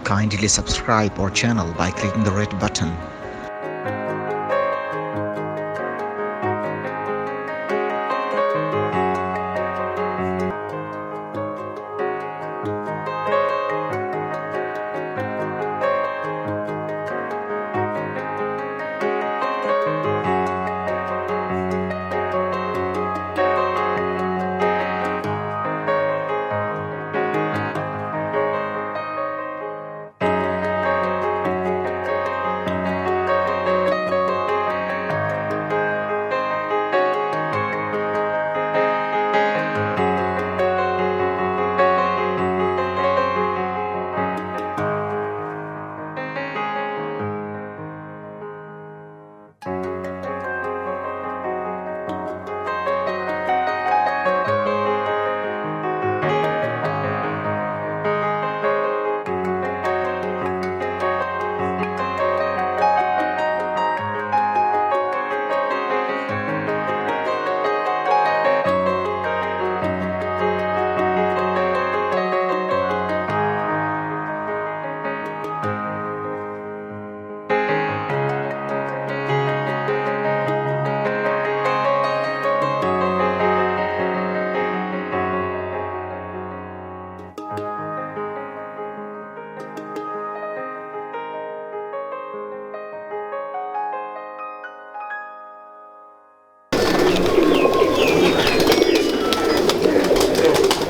Kindly subscribe our channel by clicking the red button.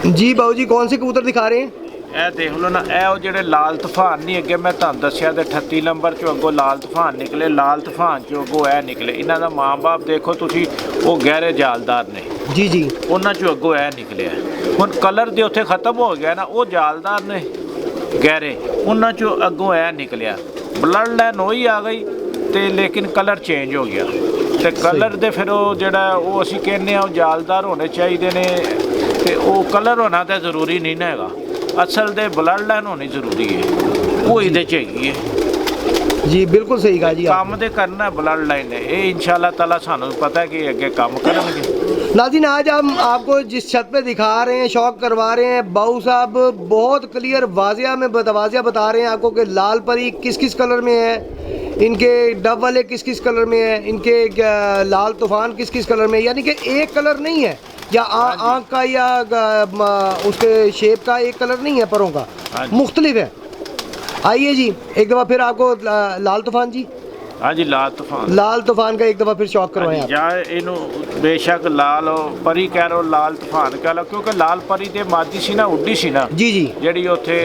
जी बाबू जी कौन से कबूतर दिखा रहे हैं? ਇਹ ਦੇਖ ਲਓ ਨਾ, ਇਹ ਉਹ ਜਿਹੜੇ ਲਾਲ ਤੂਫਾਨ ਨਹੀਂ ਅੱਗੇ ਮੈਂ ਤੁਹਾਨੂੰ ਦੱਸਿਆ ਤੇ 38 ਨੰਬਰ ਚੋਂ ਅੱਗੋਂ ਲਾਲ ਤੂਫਾਨ ਨਿਕਲੇ, ਲਾਲ ਤੂਫਾਨ ਚੋਂ ਅੱਗੋਂ ਇਹ ਨਿਕਲੇ। ਇਹਨਾਂ ਦਾ ਮਾਂ-ਬਾਪ ਦੇਖੋ ਤੁਸੀਂ, ਉਹ ਗਹਿਰੇ ਜਾਲਦਾਰ ਨੇ ਜੀ ਜੀ, ਉਹਨਾਂ ਚੋਂ ਅੱਗੋਂ ਇਹ ਨਿਕਲਿਆ। ਹੁਣ ਕਲਰ ਦੇ ਉੱਥੇ ਖਤਮ ਹੋ ਗਿਆ ਨਾ, ਉਹ ਜਾਲਦਾਰ ਨੇ ਗਹਿਰੇ, ਉਹਨਾਂ ਚੋਂ ਅੱਗੋਂ ਇਹ ਨਿਕਲਿਆ। ਬਲੱਡ ਲਾਈਨ ਉਹੀ ਆ ਗਈ ਤੇ ਲੇਕਿਨ ਕਲਰ ਚੇਂਜ ਹੋ ਗਿਆ ਤੇ ਕਲਰ ਦੇ ਫਿਰ ਉਹ ਜਿਹੜਾ ਉਹ ਅਸੀਂ ਕਹਿੰਦੇ ਆ ਉਹ ਜਾਲਦਾਰ ਹੋਣੇ ਚਾਹੀਦੇ ਨੇ ਤੇ ਉਹ ਕਲਰ ਹੋਣਾ ਤਾਂ ਜ਼ਰੂਰੀ ਨਹੀਂ ਨਾ ਹੈਗਾ। ਅਸਲ ਦੇ ਬਲੱਡ ਲਾਈਨ ਹੋਣੀ ਜ਼ਰੂਰੀ ਹੈ, ਉਹ ਇਹਦੇ 'ਚ ਹੈਗੀ ਹੈ। जी बिल्कुल सही कहा जी ਕੰਮ ਦੇ ਕਰਨਾ ਬਲੱਡ लाइन है, ये इंशाल्लाह ताला सानू पता है कि अगे काम करेंगे। नाज़रीन आज हम आपको जिस छत पे दिखा रहे हैं, शौक करवा रहे हैं, बाबू साहब बहुत क्लियर वाजिया बता रहे हैं आपको कि लाल परी किस किस कलर में है, इनके डब वाले किस किस कलर में है, इनके लाल तूफान किस किस कलर में है। यानी कि एक कलर नहीं है या आँख का या उसके शेप का एक कलर नहीं है, परों का मुख्तलिफ है। आइए जी एक दफ़ा फिर आपको लाल तूफान जी, हाँ जी लाल तूफान का एक दफ़ा फिर शौक करवाएं आप। या इनू बेशक लाल परी कह लो, लाल तूफान कह लो, क्योंकि लाल परी ते मादी सी ना, उड्डी सी ना जी जी, ਜਿਹੜੀ ਉੱਥੇ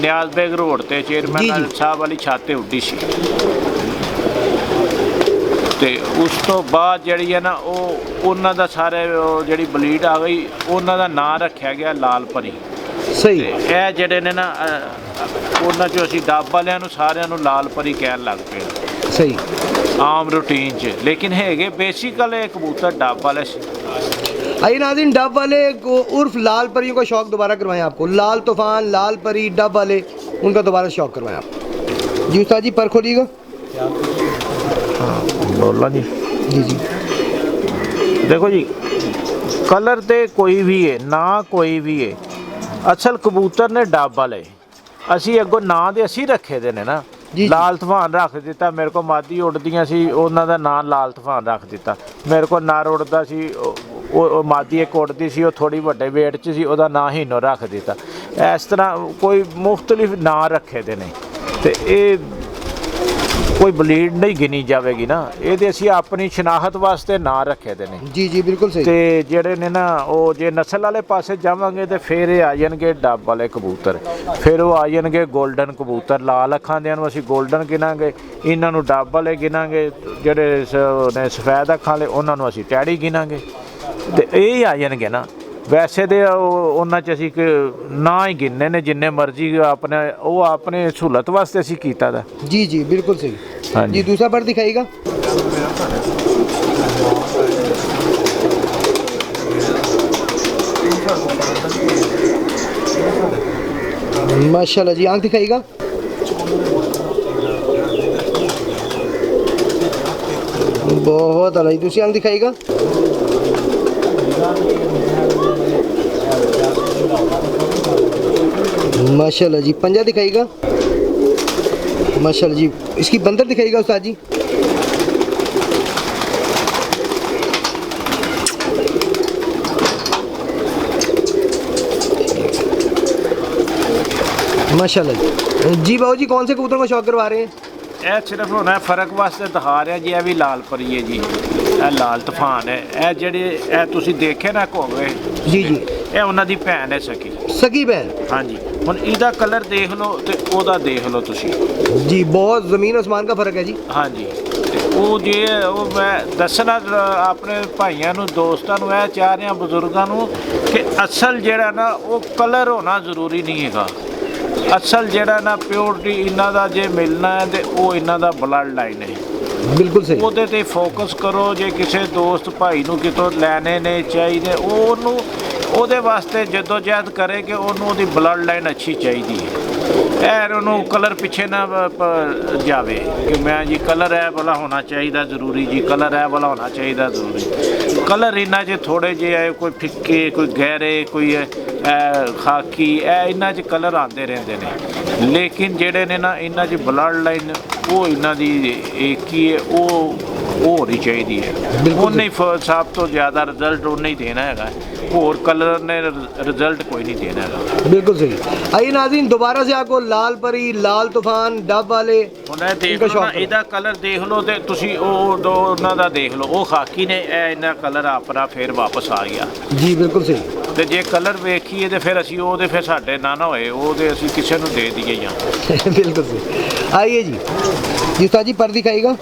ਨਿਆਜ਼ ਬੇਗ ਰੋਡ ਤੇ ਚੇਅਰਮੈਨ ਸਾਹਿਬ ਵਾਲੀ ਛੱਤ ਤੇ ਉੱਡੀ ਸੀ ਤੇ ਉਸ ਤੋਂ ਬਾਅਦ ਜਿਹੜੀ ਹੈ ਨਾ ਉਹ ਉਹਨਾਂ ਦਾ ਸਾਰੇ ਜਿਹੜੀ ਬਲੀਡ ਆ ਗਈ, ਉਹਨਾਂ ਦਾ ਨਾਂ ਰੱਖਿਆ ਗਿਆ ਲਾਲ ਪਰੀ। ਸਹੀ। ਇਹ ਜਿਹੜੇ ਨੇ ਨਾ ਉਹਨਾਂ 'ਚੋਂ ਅਸੀਂ ਡੱਬ ਵਾਲਿਆਂ ਨੂੰ ਸਾਰਿਆਂ ਨੂੰ ਲਾਲ ਪਰੀ ਕਹਿਣ ਲੱਗ ਪਏ ਸਹੀ ਆਮ रूटीन 'ਚ, ਲੇਕਿਨ ਹੈਗੇ बेसिकल ਇਹ कबूतर डब वाले से। आइए नाज़रीन डब वाले को उर्फ लाल परियों का शौक दोबारा करवाएं आपको, लाल तूफान, लाल परी, डब वाले, उनका दोबारा शौक करवाएं आप। जी उस्ताद जी पर खोलिएगा। हाँ बोला जी जी जी, देखो जी कलर तो कोई भी है ना, कोई भी है असल कबूतर ने डब वाले ਅਸੀਂ ਅੱਗੋਂ ਨਾਂ ਦੇ ਅਸੀਂ ਰੱਖੇ ਦੇ ਨੇ ਨਾ। ਲਾਲ ਤੂਫਾਨ ਰੱਖ ਦਿੱਤਾ, ਮੇਰੇ ਕੋਲ ਮਾਦੀ ਉੱਡਦੀਆਂ ਸੀ, ਉਹਨਾਂ ਦਾ ਨਾਂ ਲਾਲ ਤੂਫਾਨ ਰੱਖ ਦਿੱਤਾ। ਮੇਰੇ ਕੋਲ ਨਰ ਉੱਡਦਾ ਸੀ, ਉਹ ਮਾਦੀ ਇੱਕ ਉੱਡਦੀ ਸੀ, ਉਹ ਥੋੜ੍ਹੀ ਵੱਡੇ ਵੇਟ 'ਚ ਸੀ, ਉਹਦਾ ਨਾਂ ਹੀਨੋ ਰੱਖ ਦਿੱਤਾ। ਇਸ ਤਰ੍ਹਾਂ ਕੋਈ ਮੁਖਤਲਿਫ ਨਾਂ ਰੱਖੇ ਦੇ ਨੇ ਤੇ ਇਹ ਕੋਈ ਬਲੀਡ ਨਹੀਂ ਗਿਣੀ ਜਾਵੇਗੀ ਨਾ, ਇਹਦੇ ਅਸੀਂ ਆਪਣੀ ਸ਼ਨਾਖਤ ਵਾਸਤੇ ਨਾਂ ਰੱਖੇ ਦੇ ਨੇ। ਜੀ ਜੀ ਬਿਲਕੁਲ ਸਹੀ। ਤੇ ਜਿਹੜੇ ਨੇ ਨਾ ਉਹ ਜੇ ਨਸਲ ਵਾਲੇ ਪਾਸੇ ਜਾਵਾਂਗੇ ਤੇ ਫਿਰ ਇਹ ਆ ਜਾਣਗੇ ਡੱਬ ਵਾਲੇ ਕਬੂਤਰ, ਫਿਰ ਉਹ ਆ ਜਾਣਗੇ ਗੋਲਡਨ ਕਬੂਤਰ। ਲਾਲ ਅੱਖਾਂ ਦਿਆਂ ਨੂੰ ਅਸੀਂ ਗੋਲਡਨ ਗਿਣਾਂਗੇ, ਇਹਨਾਂ ਨੂੰ ਡੱਬ ਵਾਲੇ ਗਿਣਾਂਗੇ, ਜਿਹੜੇ ਨੇ ਸਫੈਦ ਅੱਖਾਂ ਵਾਲੇ ਉਹਨਾਂ ਨੂੰ ਅਸੀਂ ਟੈਡੀ ਗਿਣਾਂਗੇ ਤੇ ਇਹ ਆ ਜਾਣਗੇ ਨਾ। ਵੈਸੇ ਤੇ ਉਹਨਾਂ 'ਚ ਅਸੀਂ ਨਾ ਹੀ ਗਿਣਨੇ ਨੇ, ਜਿੰਨੇ ਮਰਜ਼ੀ ਆਪਣੇ ਉਹ ਆਪਣੇ ਸਹੂਲਤ ਵਾਸਤੇ ਅਸੀਂ ਕੀਤਾ ਦਾ। जी जी बिल्कुल सही। हाँ जी दूसरा पर दिखाइएगा। माशाल्लाह जी, आँख दिखाइएगा। बहुत अला, दूसरी आँख दिखाइएगा। माशाल्लाह जी, पंजा दिखाइएगा। माशाल्लाह जी। इसकी बंदर दिखाइएगा उस्ताद जी। माशाल्लाह जी। बाबू जी कौन से कबूतर को शौक करवा रहे हैं? ਇਹ ਸਿਰਫ ਹੁਣ ਇਹ ਫਰਕ ਵਾਸਤੇ ਦਿਖਾ ਰਿਹਾ ਜੀ, ਇਹ ਵੀ ਲਾਲ ਪਰੀ ਹੈ ਜੀ, ਇਹ ਲਾਲ ਤੂਫਾਨ ਹੈ। ਇਹ ਜਿਹੜੇ ਇਹ ਤੁਸੀਂ ਦੇਖੇ ਨਾ ਘੋਗੇ ਜੀ ਜੀ, ਇਹ ਉਹਨਾਂ ਦੀ ਭੈਣ ਹੈ ਸਕੀ। सकी बहन ਹਾਂਜੀ, ਹੁਣ ਇਹਦਾ ਕਲਰ ਦੇਖ ਲਓ ਤੇ ਉਹਦਾ ਦੇਖ ਲਓ ਤੁਸੀਂ जी, बहुत ज़मीन आसमान का फ़र्क है जी। ਹਾਂਜੀ। ਤੇ ਉਹ ਜੇ ਉਹ ਮੈਂ ਦੱਸਣਾ ਆਪਣੇ ਭਾਈਆਂ ਨੂੰ, ਦੋਸਤਾਂ ਨੂੰ, ਇਹ ਚਾਹ ਰਿਹਾ ਬਜ਼ੁਰਗਾਂ ਨੂੰ ਕਿ ਅਸਲ ਜਿਹੜਾ ਨਾ ਉਹ ਕਲਰ ਹੋਣਾ ਜ਼ਰੂਰੀ ਨਹੀਂ ਹੈਗਾ। ਅਸਲ ਜਿਹੜਾ ਨਾ ਪਿਓਰਟੀ ਇਹਨਾਂ ਦਾ ਜੇ ਮਿਲਣਾ ਹੈ ਤੇ ਉਹ ਇਹਨਾਂ ਦਾ ਬਲੱਡ ਲਾਈਨ ਹੈ। बिल्कुल सही। ਉਹਦੇ ਤੇ ਫੋਕਸ ਕਰੋ। ਜੇ ਕਿਸੇ ਦੋਸਤ ਭਾਈ ਨੂੰ ਕਿਤੋਂ ਲੈਣੇ ਨੇ ਚਾਹੀਦੇ, ਉਹਨੂੰ ਉਹਦੇ ਵਾਸਤੇ ਜਦੋਜਹਿਦ ਕਰੇ ਕਿ ਉਹਨੂੰ ਉਹਦੀ ਬਲੱਡ ਲਾਈਨ ਅੱਛੀ ਚਾਹੀਦੀ ਹੈ। ਐਰ ਉਹਨੂੰ ਕਲਰ ਪਿੱਛੇ ਨਾ ਜਾਵੇ ਕਿ ਮੈਂ ਜੀ ਕਲਰ ਹੈ ਵਾਲਾ ਹੋਣਾ ਚਾਹੀਦਾ ਜ਼ਰੂਰੀ ਜੀ, ਕਲਰ ਹੈ ਵਾਲਾ ਹੋਣਾ ਚਾਹੀਦਾ ਜ਼ਰੂਰੀ। ਕਲਰ ਇਹਨਾਂ 'ਚ ਥੋੜ੍ਹੇ ਜਿਹੇ ਹੈ, ਕੋਈ ਫਿੱਕੇ, ਕੋਈ ਗਹਿਰੇ, ਕੋਈ ਖਾਕੀ, ਇਹ ਇਹਨਾਂ 'ਚ ਕਲਰ ਆਉਂਦੇ ਰਹਿੰਦੇ ਨੇ। ਲੇਕਿਨ ਜਿਹੜੇ ਨੇ ਨਾ ਇਹਨਾਂ 'ਚ ਬਲੱਡ ਲਾਈਨ ਉਹ ਇਹਨਾਂ ਦੀ ਇੱਕ ਹੀ ਹੈ, ਉਹ ਹੋਣੀ ਚਾਹੀਦੀ ਹੈ। ਉਹਨੇ ਹੀ ਸਭ ਤੋਂ ਜ਼ਿਆਦਾ ਰਿਜ਼ਲਟ ਉਹਨੇ ਹੀ ਦੇਣਾ ਹੈਗਾ, और कलर ने रिजल्ट कोई नहीं देना है। बिल्कुल सही। आइए नाज़रीन, दोबारा से आपको लाल परी, लाल तूफान, डब वाले देख लो ना, ਇਹਦਾ ਕਲਰ ਦੇਖ ਲਓ ਤੇ ਤੁਸੀਂ ਉਹ ਦੋ ਉਹਨਾਂ ਦਾ ਦੇਖ ਲਓ। ਉਹ ਖਾਕੀ ਨੇ, ਇਹ ਇਹਨਾਂ ਕਲਰ ਆਪਣਾ ਫਿਰ ਵਾਪਸ ਆ ਗਿਆ ਜੀ। ਬਿਲਕੁਲ ਸਹੀ। ਤੇ ਜੇ ਕਲਰ ਵੇਖੀਏ ਤੇ ਫਿਰ ਅਸੀਂ ਉਹਦੇ ਫਿਰ ਸਾਡੇ ਨਾ ਹੋਏ ਉਹਦੇ ਅਸੀਂ ਕਿਸੇ ਨੂੰ ਦੇ ਦਈਏ ਜਾਂ बिल्कुल सही। आइए जी, उस्ताद जी पर दिखाइएगा।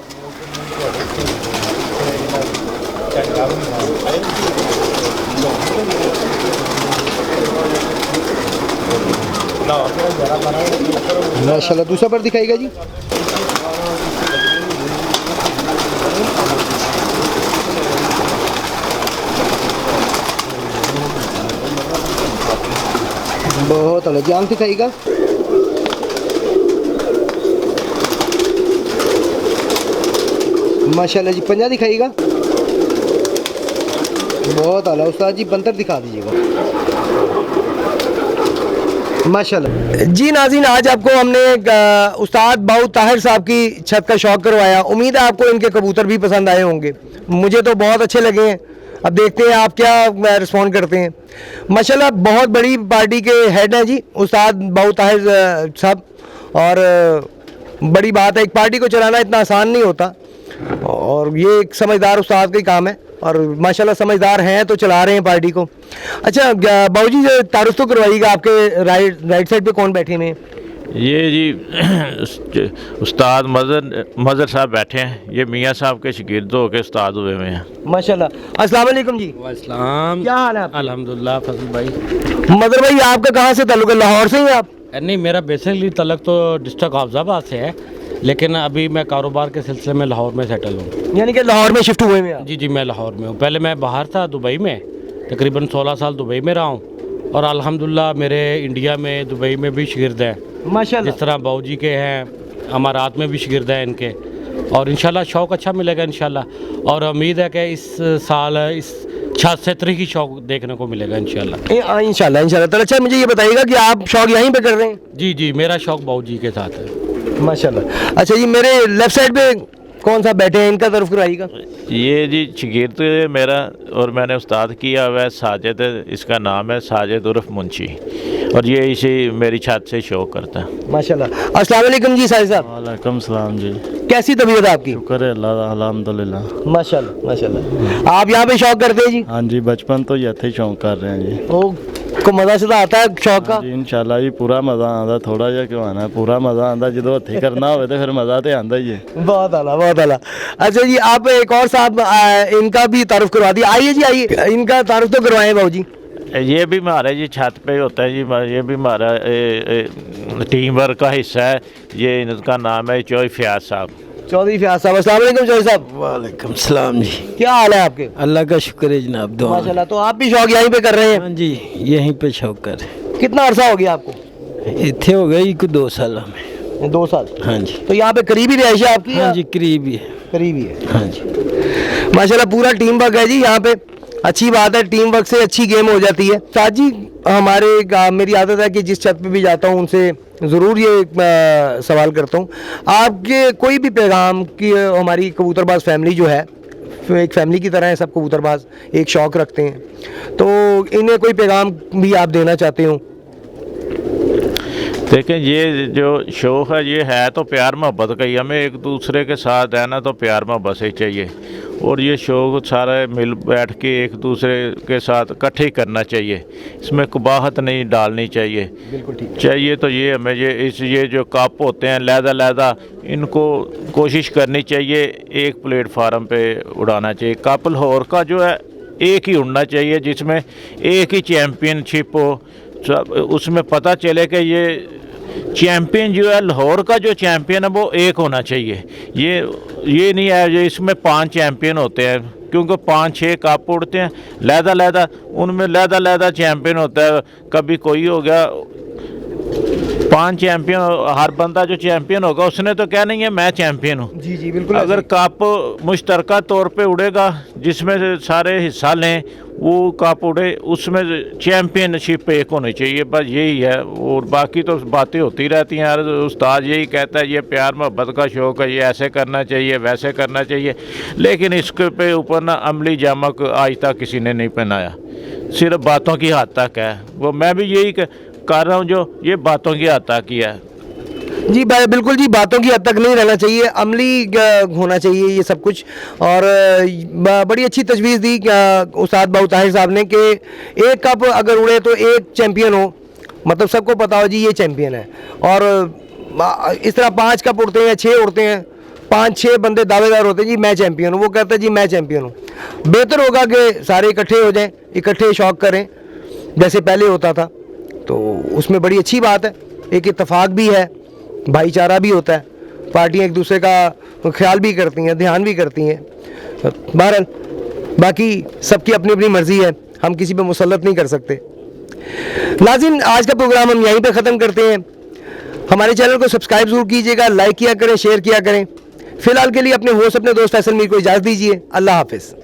माशाल्लाह, दूसरा पर दिखाइएगा जी। बहुत अलग जान दिखाइएगा। माशाल्लाह जी, पंजा दिखाइएगा। बहुत आला। उस्ताद जी बंतर दिखा दीजिएगा। माशाल्लाह जी। नाज़रीन, आज आपको हमने उस्ताद बाऊ ताहिर साहब की छत का शौक़ करवाया। उम्मीद है आपको इनके कबूतर भी पसंद आए होंगे। मुझे तो बहुत अच्छे लगे हैं। अब देखते हैं आप क्या रिस्पॉन्ड करते हैं। माशाल्लाह, बहुत बड़ी पार्टी के हेड हैं जी उस्ताद बाऊ ताहिर साहब। और बड़ी बात है, एक पार्टी को चलाना इतना आसान नहीं होता, और ये एक समझदार उस्ताद का ही काम है। और माशाल्लाह समझदार हैं तो चला रहे हैं पार्टी को। अच्छा बाबूजी, तारुफ तो करवाइएगा, आपके राइट साइड पे कौन बैठे हुए हैं? ये जी उस्ताद मज़र साहब बैठे हैं। ये मियाँ साहब के शागिर्द होकर उस्ताद हुए हुए हैं। माशाल्लाह। अस्सलाम वालेकुम जी। वालेकुम। क्या हाल है आप? अल्हम्दुलिल्लाह। फजल भाई, मदर भाई, आपका कहाँ से ताल्लुक है? लाहौर से ही आप? नहीं, मेरा बेसिकली तलक तो डिस्ट्रिक्ट हाफिजाबाद से है, लेकिन अभी मैं कारोबार के सिलसिले में लाहौर में सेटल हूँ। यानी कि लाहौर में शिफ्ट हुए हैं आप? जी जी, मैं लाहौर में हूँ। पहले मैं बाहर था दुबई में, तकरीबन 16 साल दुबई में रहा हूँ। और अल्हम्दुलिल्लाह मेरे इंडिया में, दुबई में भी शागिर्द हैं। माशाल्लाह। जिस तरह बाऊ जी के हैं, अमारात में भी शागिर्द हैं इनके। और इंशाल्लाह शौक़ अच्छा मिलेगा इंशाल्लाह। और उम्मीद है कि इस साल इस छत से तरीकी शौक़ देखने को मिलेगा इंशाल्लाह। इंशाल्लाह। तो अच्छा, मुझे ये बताइएगा कि आप शौक़ यहीं पे कर रहे हैं? जी जी, मेरा शौक़ बाऊ जी के साथ है। माशाल्लाह। अच्छा जी, मेरे लेफ्ट साइड पे कौन सा बैठे हैं, इनका तरफ कराइएगा। ये जी शागिर्द मेरा, और मैंने उस्ताद किया हुआ है साजिद, इसका नाम है साजिद उर्फ मुंशी, और ये इसी मेरी छत से शो करता है। माशाल्लाह। अस्सलाम वालेकुम जी साहिब साहब। वालेकुम सलाम जी। कैसी तबीयत है आपकी? शुक्र है अल्लाह दा, अल्हम्दुलिल्लाह। माशाल्लाह माशाल्लाह। आप यहाँ पे शौक करते हैं जी? हाँ जी, बचपन तो ये थे शौक कर रहे हैं जी। ओ को मज़ा शुदा आता है शौक का? जी इंशाल्लाह जी, पूरा मज़ा आता। थोड़ा जिहा क्यों आना, पूरा मज़ा आता। जो हथे करना हो तो फिर मज़ा तो आता ही है। बहुत आला, बहुत आला। अच्छा जी, आप एक और साहब इनका भी तारुफ करवा दिया। आइए जी, आइए, इनका तारुफ तो करवाएं बाबू जी। ये भी हमारे जी छत पे होता है जी, ये भी हमारा टीम वर्क का हिस्सा है। ये इनका नाम है चौधरी फयाज साहब। चौधरी फयाज साहब। अस्सलाम वालेकुम चौधरी साहब। वालेकुम सलाम जी। क्या हाल है आपके? अल्लाह का शुक्र है जनाब, दुआ। माशाल्लाह। तो आप भी शौक यहीं पे कर रहे हैं? हाँ जी, यहीं पे शौक कर। कितना अरसा हो गया आपको? इतने हो गई कुछ 2 साल में। 2 साल। हाँ जी। तो यहाँ पे करीबी रिहाइश है आपकी? हाँ जी, करीब ही है। करीबी है। हाँ जी। माशाल्लाह, पूरा टीम वर्क है जी यहाँ पे। अच्छी बात है, टीम वर्क से अच्छी गेम हो जाती है। साथ जी, मेरी आदत है कि जिस छत पे भी जाता हूँ उनसे ज़रूर ये सवाल करता हूँ, आपके कोई भी पैगाम कि हमारी कबूतरबाज फैमिली जो है एक फैमिली की तरह है, सब कबूतरबाज एक शौक़ रखते हैं, तो इन्हें कोई पैगाम भी आप देना चाहते हो? देखें, ये जो शौक़ है ये है तो प्यार मोहब्बत का ही, हमें एक दूसरे के साथ रहना तो प्यार मोहब्बत से ही चाहिए, और ये शौक़ सारे मिल बैठ के एक दूसरे के साथ इकट्ठे करना चाहिए, इसमें कबाहत नहीं डालनी चाहिए। बिल्कुल ठीक चाहिए तो ये हमें ये जो कप होते हैं लहदा इनको कोशिश करनी चाहिए एक प्लेटफार्म पे उड़ाना चाहिए। कप लाहौर का जो है एक ही उड़ना चाहिए, जिसमें एक ही चैम्पियनशिप हो, उसमें पता चले कि ये चैम्पियन जो है लाहौर का जो चैम्पियन है वो एक होना चाहिए। ये नहीं है जो इसमें 5 चैम्पियन होते हैं, क्योंकि 5-6 कप उड़ते हैं लहदा उनमें लहदा चैम्पियन होता है। कभी कोई हो गया 5 चैम्पियन, हर बंदा जो चैम्पियन होगा उसने तो क्या नहीं है मैं चैम्पियन हूँ। जी जी बिल्कुल। अगर कप मुश्तरका तौर पे उड़ेगा जिसमें से सारे हिस्सा लें, वो कप उड़े, उसमें चैम्पियनशिप एक होनी चाहिए, बस यही है। और बाकी तो बातें होती रहती हैं, हर उस्ताद यही कहता है ये प्यार मोहब्बत का शौक़ है, ये ऐसे करना चाहिए वैसे करना चाहिए, लेकिन इसके पे ऊपर ना अमली जामक आज तक किसी ने नहीं पहनाया, सिर्फ बातों की हद तक है। वो मैं भी यही कर रहा हूँ जो ये बातों की हद तक ही है। जी बिल्कुल जी, बातों की हद तक नहीं रहना चाहिए, अमली होना चाहिए ये सब कुछ। और बड़ी अच्छी तजवीज़ दी उस्ताद बाऊ ताहिर साहब ने कि एक कप अगर उड़े तो एक चैम्पियन हो, मतलब सबको पता हो जी ये चैम्पियन है। और इस तरह 5 कप उड़ते हैं या 6 उड़ते हैं, 5-6 बंदे दावेदार होते हैं जी मैं चैम्पियन हूँ, वो कहता है जी मैं चैम्पियन हूँ। बेहतर होगा कि सारे इकट्ठे हो जाएँ, इकट्ठे शौक़ करें जैसे पहले होता था, तो उसमें बड़ी अच्छी बात है। एक इत्तेफाक भी है, भाईचारा भी होता है, पार्टियां एक दूसरे का ख्याल भी करती हैं, ध्यान भी करती हैं। बहरहाल बाकी सबकी अपनी अपनी मर्ज़ी है, हम किसी पे मुसल्लत नहीं कर सकते। नाज़रीन, आज का प्रोग्राम हम यहीं पे ख़त्म करते हैं। हमारे चैनल को सब्सक्राइब ज़रूर कीजिएगा, लाइक किया करें, शेयर किया करें। फ़िलहाल के लिए अपने होस्ट अपने दोस्त फैसल मीर को इजाज़त दीजिए। अल्लाह हाफ़िज़।